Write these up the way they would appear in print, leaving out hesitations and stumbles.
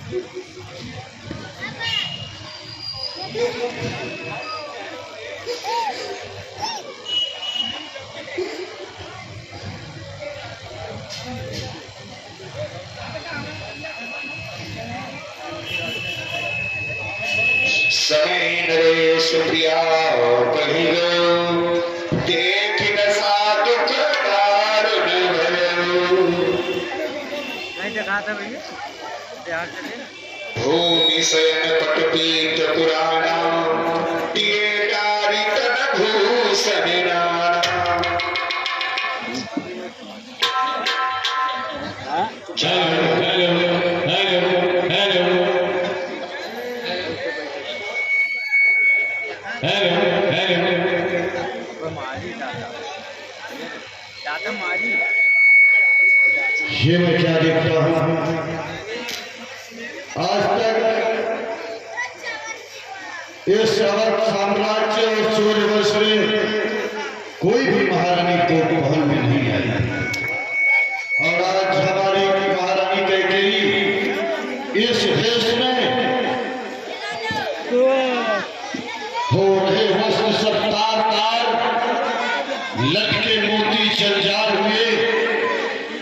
समीन रे सुप्रिया कहीं देख न साधु भूमि शयन पटपीठ पुराणा टिएटारी तन भूषण ये मैं क्या देखता हूँ, आज तक इस अवध साम्राज्य और सूर्यवंश में कोई भी महारानी को महल में नहीं आई, और आज हमारी महारानी कैकेयी इस देश में हो रहे वस्त्र सब तार तार लटके मोती जलजार हुए,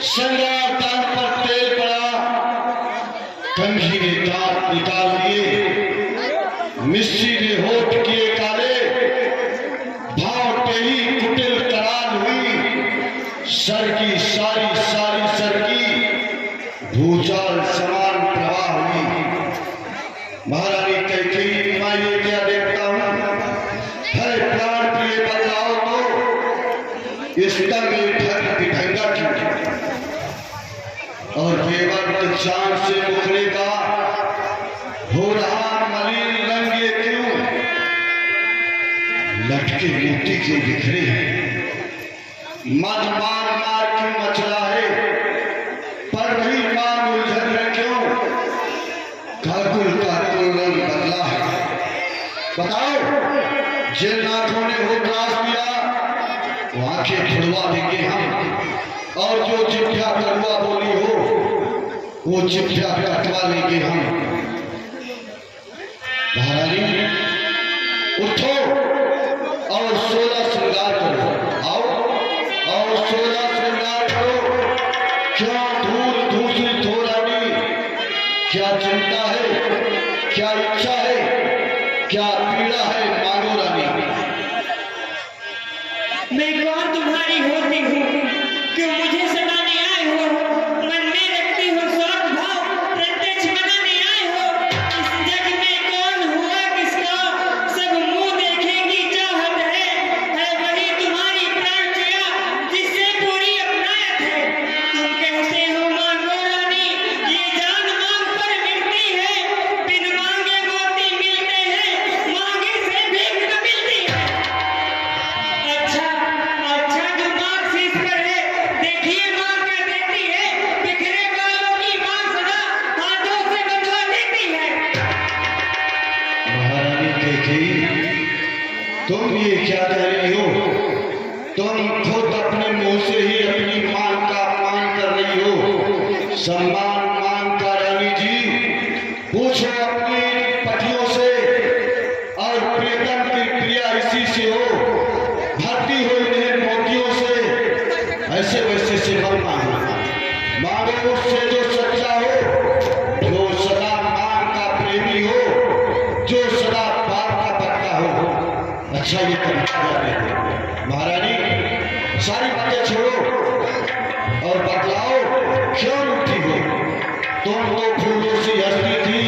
संगार तार पर तेल पड़ा, कंघी ने दांत निकाल लिए, मिस्सी ने होठ किए काले, भाव टेढ़ी कुटिल कराल हुई, सर की सारी सारी सर की भूचाल समान प्रवाह हुई। महारानी कैकेयी मां ये क्या देखता हूँ, है प्राण प्रिय बदलाव तो इस तंग ढंगा क्यों, और बेवक्त चांद से मुखड़े का हो रहा मलिन रंग ये क्यों, लटके मोती क्यों बिखरे हैं, मन मार मार क्यों मचला है, पर भी मां उलझन है क्यों, काकुल काकुल रंग बदला है। बताओ जिन आंखों ने वो त्रास दिया वो आंखें छुड़वा देंगे हम, और जो चिट्ठा कड़वा बोली हो वो चिट्ठा कटवा लेंगे हम। महारानी उठो और 16 श्रृंगार करो, आओ और 16 श्रृंगार करो। क्या धूल दूसरी हो रानी, क्या चिंता है, क्या इच्छा है, क्या पीड़ा है, मांगो रानी। मैं कौन तुम्हारी होती हूँ, क्यों मुझे सताने आए हो, मन में रखती हो स्वार्थ भाव, प्रत्यक्ष बनाने आए हो। इस जग में कौन हुआ किसका, सब मुंह देखे की चाहत है वही तुम्हारी प्राण प्रिया, जिससे पूरी अपनायत है। तुम कहते हो मांगो रानी, ये जान मांग पर मिलती है, बिन मांगे मोती मिलते हैं, मांगे से भीख न मिलती है। अच्छा जो मांग शीश पर है, देखिए मां क्या देती है, बिखरे बालों की मां सदा हाथों से बंधवा देती है। महारानी कैकेयी तुम ये क्या कह रही हो, तुम खुद अपने मुंह से ही अपनी मांग का अपमान कर रही हो। सम्मान मांग का रानी जी पूछो अपनी पतियों से, और प्रियतम की प्रिया इसी से हो, भर्ती हो इन्हें मोतियों से, ऐसे वैसे से मत मांगो, मांगो उससे जो सच्चा हो, जो सदा मांग का प्रेमी हो, जो सदा बाप का पक्का हो। अच्छा ये महारानी सारी बातें छोड़ो और बतलाओ क्यों उठी हो, तुम तो फूलों सी हंसती थी,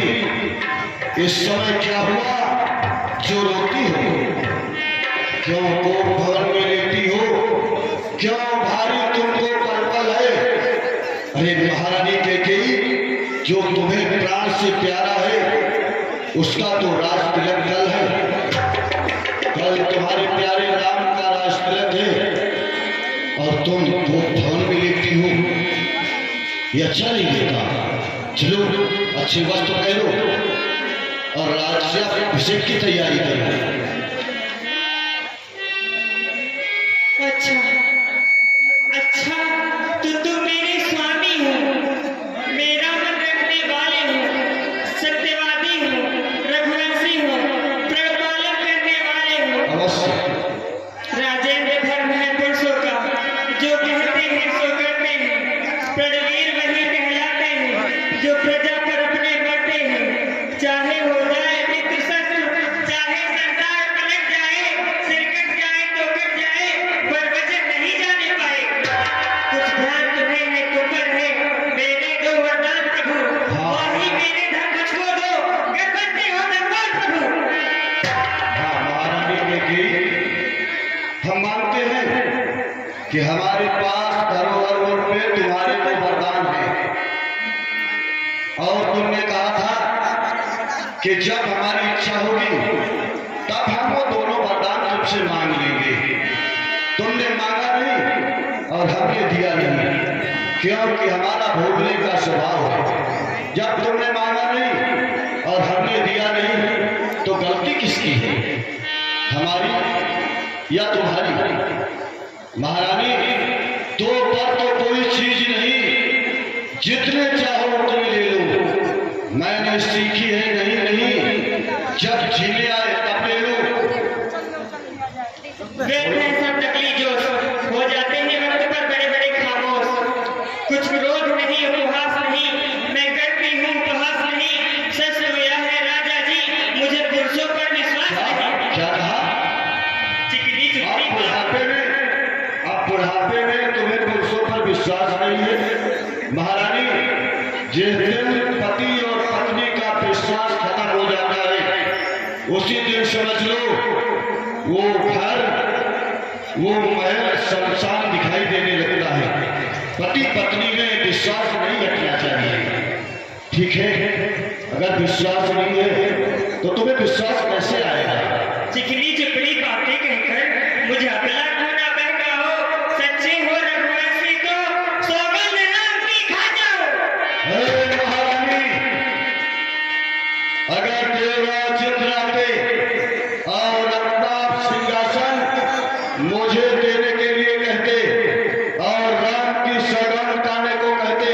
इस समय क्या हुआ जो रोती हो, क्यों कोप भवन में लेटी हो, क्यों भारी तुमको पलपल है। अरे महारानी कैकेयी जो तुम्हें प्राण से प्यारा है उसका तो राज तिलक कल है, कल तुम्हारे प्यारे राम का राज तिलक है, और तुम कोप भवन में लेटी हो, ये अच्छा नहीं लगता। चलो अच्छे वस्त्र पहनो और राज्याभिषेक की तैयारी करो। अच्छा तो तुम मेरे स्वामी हो, मेरा मन रखने वाले हो, जो प्रजा पर अपने बढ़ते हैं, चाहे हो जाए मित्र शत्रु, चाहे संसार पलट जाए, सिर कट जाए तो कट जाए, पर वचन नहीं जाने पाए। कुछ ध्यान तुम्हें है तुम पर है, मैंने दो वरदान प्रभु, वही मेरे धर्म को दो, कर बनते हो दरबार प्रभु। हाँ महारानी बेटी, हम मानते हैं कि हमारे पास धरोहर पे तुम्हारे को वरदान है, और तुमने कहा था कि जब हमारी इच्छा होगी तब हम वो दोनों वरदान तुमसे मांग लेंगे। तुमने मांगा नहीं और हमने दिया नहीं, क्योंकि हमारा भोगने का स्वभाव है। जब तुमने मांगा नहीं और हमने दिया नहीं तो गलती किसकी है, हमारी या तुम्हारी? महारानी, दो पर तो कोई चीज नहीं, जितने चाहो उतने ले लो। मैंने सीखी है नहीं नहीं, जब जीने आए तब ले लो। वे सब नकली जोश हो जाते हैं वक्त पर बड़े बड़े खामोश, कुछ क्रोध नहीं उपहास नहीं, मैं करती हूँ उपहास नहीं, सच रोया है राजा जी, मुझे पुरुषों पर विश्वास नहीं। क्या कहा? चिकनी अब चुपड़ी बुढ़ापे में तुम्हें पुरुषों पर विश्वास नहीं है? महारानी, जिस दिन पति और पत्नी का विश्वास खत्म हो जाता है उसी दिन समझ लो वो घर, वो महल शमशान दिखाई देने लगता है। पति पत्नी में विश्वास नहीं रखना चाहिए, ठीक है? अगर विश्वास नहीं है तो तुम्हें विश्वास कैसे आएगा? चिकनी चुपड़ी बातें कहकर मुझे अगला क्यों ना बहकाओ, सच्चे हो रघुवंशी तो सौगंध राम की खा जाओ। हे महारानी, अगर देवराज चित्राते और अपना सिंहासन मुझे देने के लिए कहते और राम की सौगंध खाने को कहते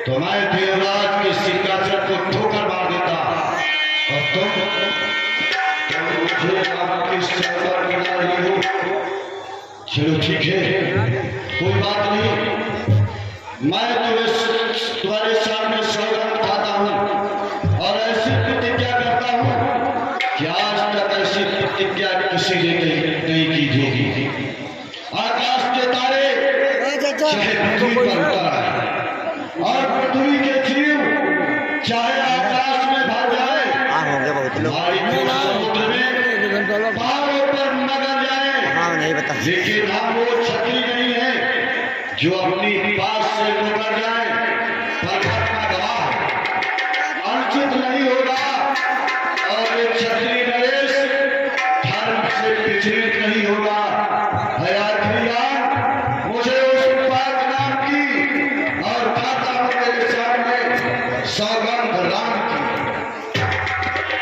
तो मैं देवराज के सिंहासन को ठोकर मार देता, और तुम मुझे आपकी सौगंध बना रही हो। चलो ठीक है, कोई बात नहीं, मैं तुम्हारे सामने सौगंध खाता हूँ और ऐसी प्रतिज्ञा करता हूँ कि आज तक ऐसी प्रतिज्ञा किसी ने नहीं की होगी। आकाश के तारे चाहे पृथ्वी पर उतर आए और पृथ्वी के जीव चाहे आकाश में भाग जाए, हमारी समुद्र में पहाड़ों पर मगर जाए, लेकिन हम वो छतरी नहीं है जो अपनी पास से गुजर जाए। पर्वत का गवाह अनुचित नहीं होगा और एक छतरी नरेश धर्म से विचलित नहीं होगा। हयात मुझे उस पाक नाम की और खाता हूँ मेरे सामने सौगंध राम की।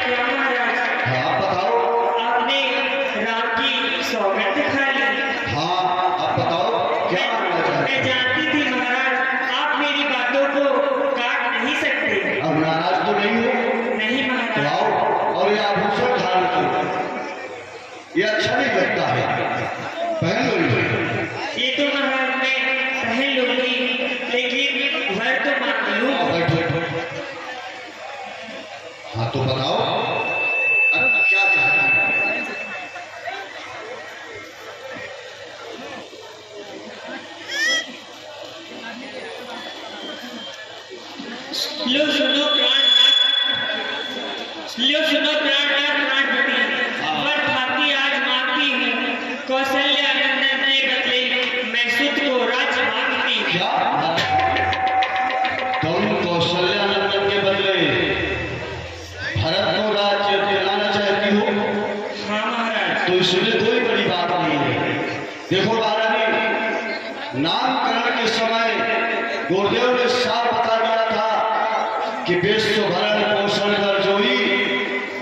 क्या महाराज, हाँ बताओ। आपने राम की सौगंध खा ली? हाँ अब बताओ क्या करना चाहते मैं हैं? जानती थी महाराज, आप मेरी बातों को काट नहीं सकते। अब नाराज तो नहीं हो? नहीं तो महाराज। आओ और ये आभूषण धारण करो, ये अच्छा नहीं लगता है, पहन लो ये। ये तो महाराज मैं पहन लूंगी, लेकिन वर तो मान लूं। बैठो। हाँ तो बताओ अब क्या चाहते हैं? लो सुनो प्राणनाथ, लो सुनो प्राणनाथ प्राणपति, वर भाती आज मांगती हूँ, कौशल्या नंदन ने बदले मैं सुत को राज मांगती हूँ। क्या तुम कौशल्या नंदन के बदले भरत को राज्य दिलाना चाहती हो? हाँ महाराज। तो इसमें कोई बड़ी बात नहीं है। देखो महारानी, नामकरण के समय गुरुदेव ने साफ बता दिया था कि विश्व भरण पोषण कर जोई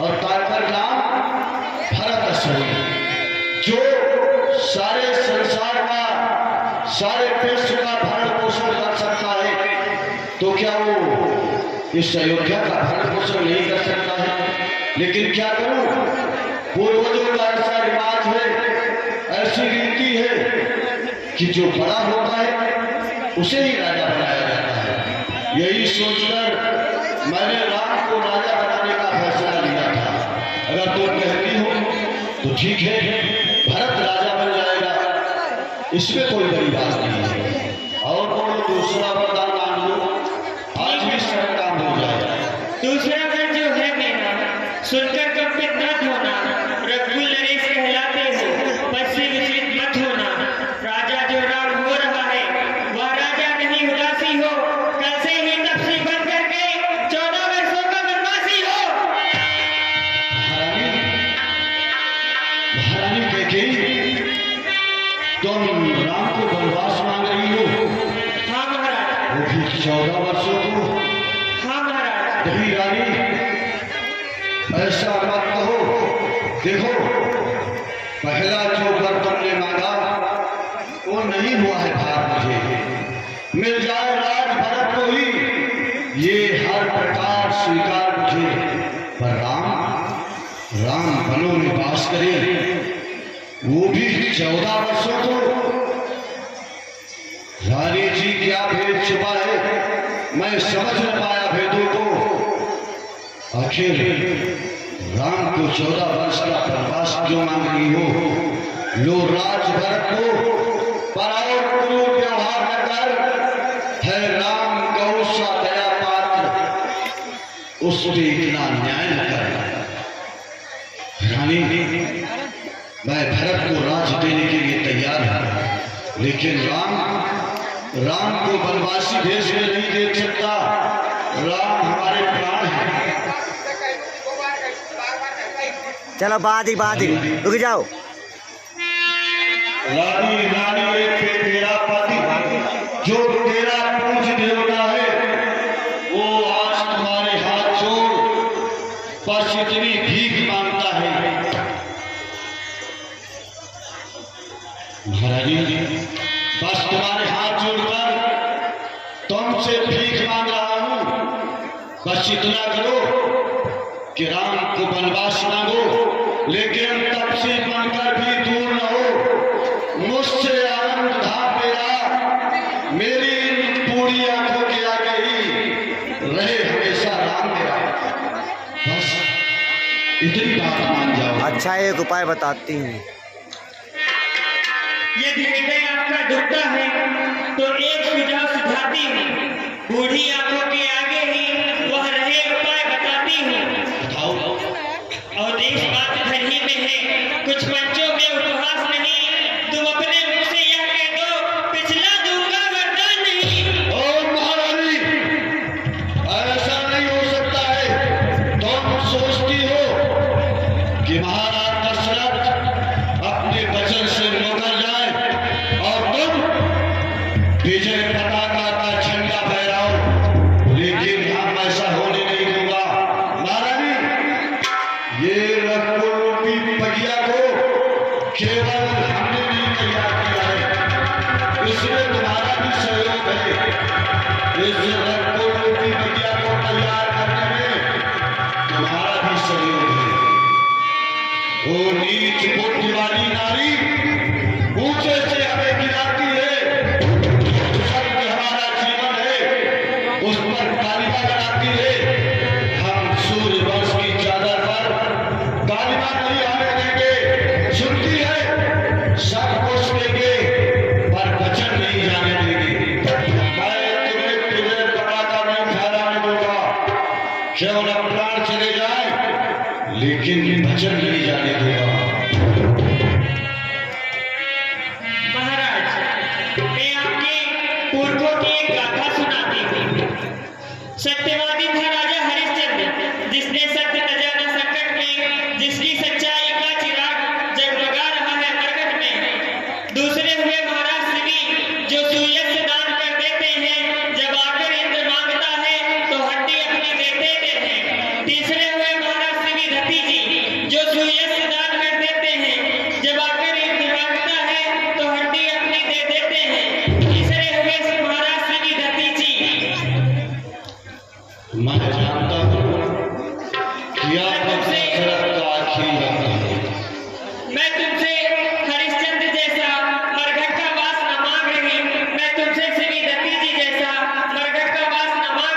और ताकर नाम भरत सोई। जो सारे संसार का, सारे विश्व का भरण पोषण कर सकता है तो क्या वो इस अयोध्या का भरण पोषण नहीं कर सकता है? लेकिन क्या करूं, पूर्वजों का ऐसा रिवाज है, ऐसी रीति है कि जो बड़ा होता है उसे ही राजा बनाया जाता है। यही सोचकर मैंने राम को राजा बनाने का फैसला लिया था। अगर तुम कहती हो तो ठीक है, भरत राजा बन जाएगा, इसमें कोई बड़ी बात नहीं है। और बोलो, दूसरा वरदान मांग लो, आज भी सब काम हो जाएगा। दूसरा घर जो है मेरा, सुनकर कंपित मत होना। रघुकुल नरेश कहलाते हो, पश्चिम विचलित मत होना। राजा जो राम हो रहा है, वह राजा नहीं उदासी हो। कल से ही तपसी बन करके 14 वर्षों का वनवासी हो। महारानी कैकेयी, तुम राम को वनवास मांग रही हो? हाँ महाराज। वो भी 14 वर्षों को? हाँ महाराज। नहीं रानी, ऐसा मत कहो। देखो, पहला जो वर तुमने मांगा वो नहीं हुआ है भार मुझे। मिल जाए राज भरत को ही, ये हर प्रकार स्वीकार मुझे। पर राम वनों में वास करे, वो भी 14 वर्षों को। रानी जी, क्या भेद छुपा है, मैं समझ न पाया भेदों को। आखिर राम को 14 वर्ष का वनवास क्यों मांग रही हो? लो राज भरत को, पर और क्रूर व्यवहार न कर। है राम गौ सा दया पात्र, उस पे इतना न्याय न कर। रानी, मैं भरत को राज देने के लिए तैयार हूं, लेकिन राम को वनवासी भेष में नहीं देख सकता। राम हमारे प्राण हैं। चलो बाद ही रुक जाओ। रानी एक तेरा पति जो तेरा पूज देवता है, वो आज तुम्हारे हाथ जोड़ बस इतनी भीख मांगता है। महारानी, बस तुम्हारे हाथ जोड़कर तुमसे भीख मांग रहा हूं। बस इतना करो कि राम को वनवास मांगो, लेकिन तब से बनकर भी दूर न हो। मुझसे आनंद धाम मेरा, मेरी पूरी आंखों के आगे ही रहे हमेशा राम मेरा। बस इतनी बात मान जाओ। अच्छा, एक उपाय बताती हूँ। यदि हृदय आपका दुखता है तो एक सुझाव सुझाती हूँ। बूढ़ी आंखों के आगे ही वह रहे उपाय बताती हूँ। बताओ। और इस बात घर ही में है, कुछ मंचों में उपहास नहीं। तुम अपने मुख से यह कह दो, पिछला दूंगा वरदान नहीं। ओ महारानी, ऐसा नहीं हो सकता है। तुम सोचती हो कि महाराज दशरथ अपने वचन से मुकर जाए और तुम विजय पताका का झंडा फहराओ, लेकिन हम ऐसा होने नहीं दूंगा। महारानी, ये रघुकुल पहिया को केवल हमने नहीं तैयार किया है, इसमें तुम्हारा भी सहयोग है। इस रघुकुल पहिया को तैयार करने में तुम्हारा भी सहयोग है। वो नीच बुद्धि वाली नारी ऊंचे से हमें गिराती है। सत्य हमारा जीवन है, उस पर कालिमा लगाती है। हम सूर्य वंश की चादर पर कालिमा नहीं आने देंगे। सुनती है, सब कुछ देंगे पर वचन नहीं जाने देंगे। मैं तुम्हें विजय पताका नहीं फहराने दूंगा। केवल प्राण चले जाए, लेकिन वचन नहीं जाने दूंगा। महाराज, मैं आपके पुरखों की एक गाथा सुनाती हूँ। सत्यवादी था राजा हरिश्चंद्र, जिसने सत्य न जाना संकट में, जिसकी सच्चाई का चिराग जगमगा रहा है प्रकट में। दूसरे हुए महाराज शिवी, जो सूर्य से दान कर देते हैं, जब आकर इंद्र मांगता है तो हड्डी अपनी दे देते हैं। तीसरे हुए महाराज शिवी रति जी, जो सूर्य से दान कर देते हैं, जब आकर इंद्र मांगता है तो हड्डी अपनी दे देते हैं। तीसरे हुए महाराज शिवी रति जी। मैं जानता हूँ कि आप दशरथ का आखिरी रत्न है। मैं तुमसे हरिश्चंद्र जैसा मरघट का वास न मांग रही, मैं तुमसे शिवी रति जी जैसा मरघट का वास न मांग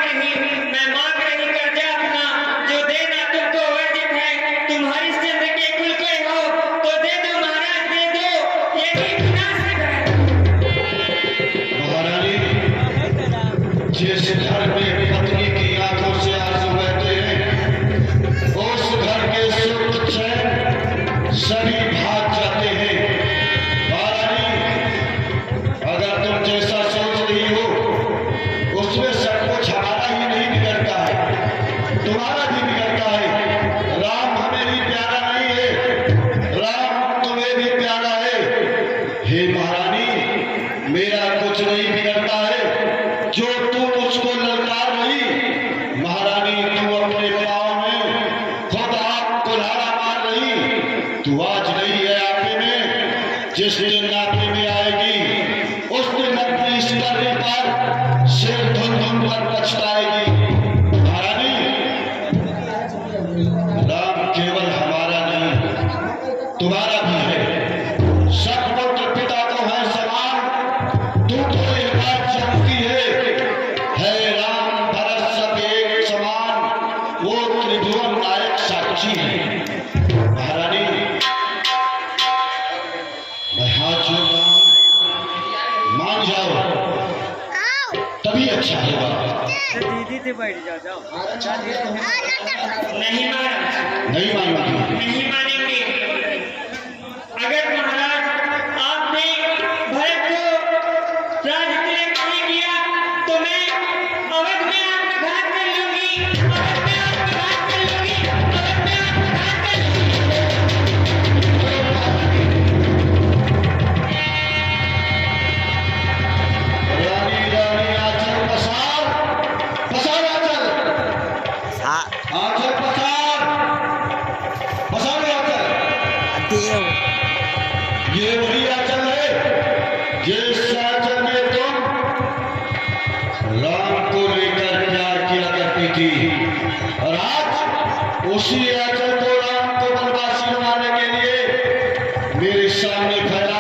त्रिभुवन नायक साक्षी हैं। महारानी, मैं हाथ जोड़ता हूं, मान जाओ तभी अच्छा होगा। दीदी से बैठ जाओ नहीं महाराज, नहीं मानोगी? नहीं मानेंगे। अगर महाराज आपने भरत को राजकिले नहीं किया तो मैं अवध में आपका घात कर लूंगी, अवध में आपका घात कर लूंगी, अवध में आपका घात कर रानी रानी आंचल पसार, पसार आंचल, हाँ आंचल पसार, पसार आंचल। देव ये वही आंचल है जिस आंचल में तुम राम को लेकर प्यार किया करती थी, और आज उसी आंचल को राम को वनवासी बनाने के लिए मेरे सामने फैला